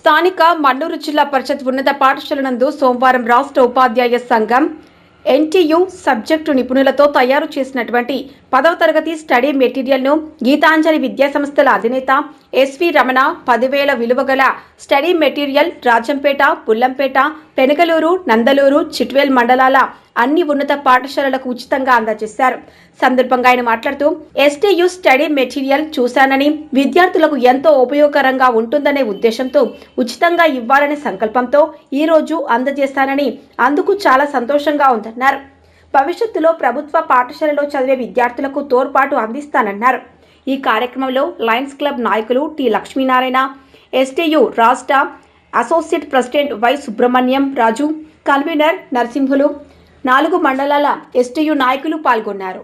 స్థానిక మన్నూరు జిల్లా పరిషత్ ఉన్నత పాఠశాల నందు సోమవారం రాష్ట్ర ఉపాధ్యాయ సంఘం ఎన్టీయూ సబ్జెక్టు నిపుణులతో తయారు చేసినటువంటి 10వ తరగతి స్టడీ మెటీరియల్ను గీతాంజలి విద్యాసంస్థల అధినేత ఎస్వి రమణ 10,000 విలువగల స్టడీ మెటీరియల్ రాజంపేట, పుల్లంపేట, పెనగలూరు, నందలూరు, చిట్వేల్ మండలాల అన్ని ఉన్నత పాఠశాలలకు ఉచితంగా అందజేశారు. సందర్భంగా ఆయన మాట్లాడుతూ ఎస్టీయూ స్టడీ మెటీరియల్ చూశానని, విద్యార్థులకు ఎంతో ఉపయోగకరంగా ఉంటుందనే ఉద్దేశంతో ఉచితంగా ఇవ్వాలనే సంకల్పంతో ఈ రోజు అందజేస్తానని, అందుకు చాలా సంతోషంగా ఉందన్నారు. భవిష్యత్తులో ప్రభుత్వ పాఠశాలలో చదివే విద్యార్థులకు తోడ్పాటు అందిస్తానన్నారు. ఈ కార్యక్రమంలో లయన్స్ క్లబ్ నాయకులు టి లక్ష్మీనారాయణ, ఎస్టీయూ రాష్ట్ర associate president Y Subrahmanyam Raju, convener Narasimhulu, 4 మండలాల ఎస్టీయూ నాయకులు పాల్గొన్నారు.